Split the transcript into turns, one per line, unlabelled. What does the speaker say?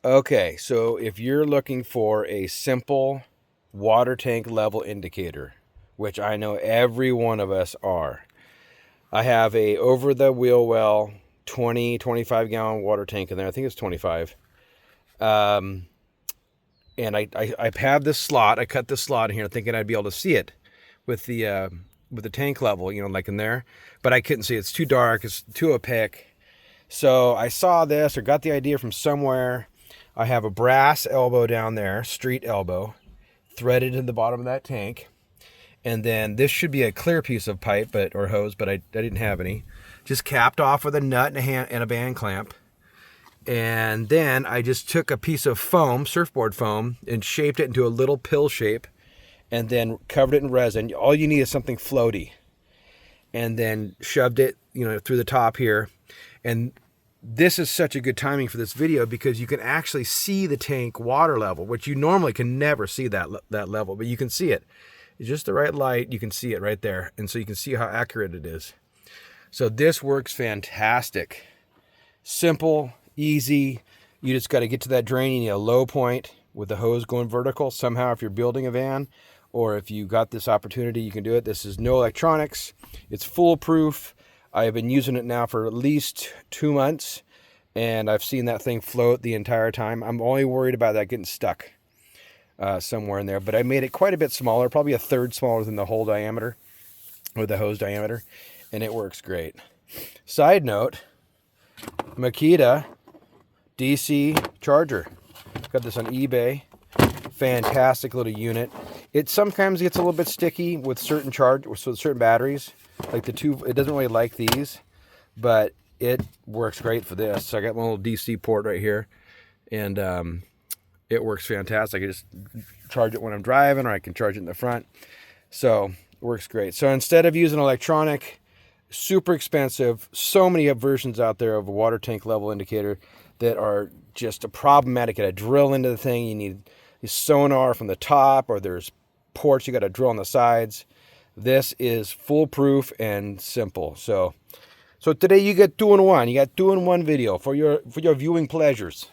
Okay, so if you're looking for a simple water tank level indicator, which I know every one of us are, I have a over the wheel well 25 gallon water tank in there. I think it's 25. Um, and I have this slot. I cut this slot in here thinking I'd be able to see it with the tank level, like in there, but I couldn't see it. It's too dark. It's too opaque. So I saw this or got the idea from somewhere. I have a brass elbow down there, street elbow, threaded in the bottom of that tank. And then this should be a clear piece of pipe or hose, but I didn't have any. Just capped off with a nut and a band clamp. And then I just took a piece of foam, surfboard foam, and shaped it into a little pill shape and then covered it in resin. All you need is something floaty. And then shoved it, through the top here. And this is such a good timing for this video because you can actually see the tank water level, which you normally can never see that level, but you can see it. It's just the right light. You can see it right there. And so you can see how accurate it is. So this works fantastic. Simple, easy. You just got to get to that drain. You need a low point with the hose going vertical. Somehow, if you're building a van or if you got this opportunity, you can do it. This is no electronics. It's foolproof. I have been using it now for at least 2 months, and I've seen that thing float the entire time. I'm only worried about that getting stuck somewhere in there, but I made it quite a bit smaller, probably a third smaller than the hole diameter or the hose diameter, and it works great. Side note, Makita DC charger. Got this on eBay. Fantastic little unit. It sometimes gets a little bit sticky with certain batteries. Like it doesn't really like these, but it works great for this. So I got my little DC port right here, and it works fantastic. I just charge it when I'm driving, or I can charge it in the front. So it works great. So instead of using electronic, super expensive, so many versions out there of a water tank level indicator that are just problematic. You got to drill into the thing. You need sonar from the top, or there's ports you got to drill on the sides. This is foolproof and simple. So today you get 2-in-1. You got 2-in-1 video for your viewing pleasures.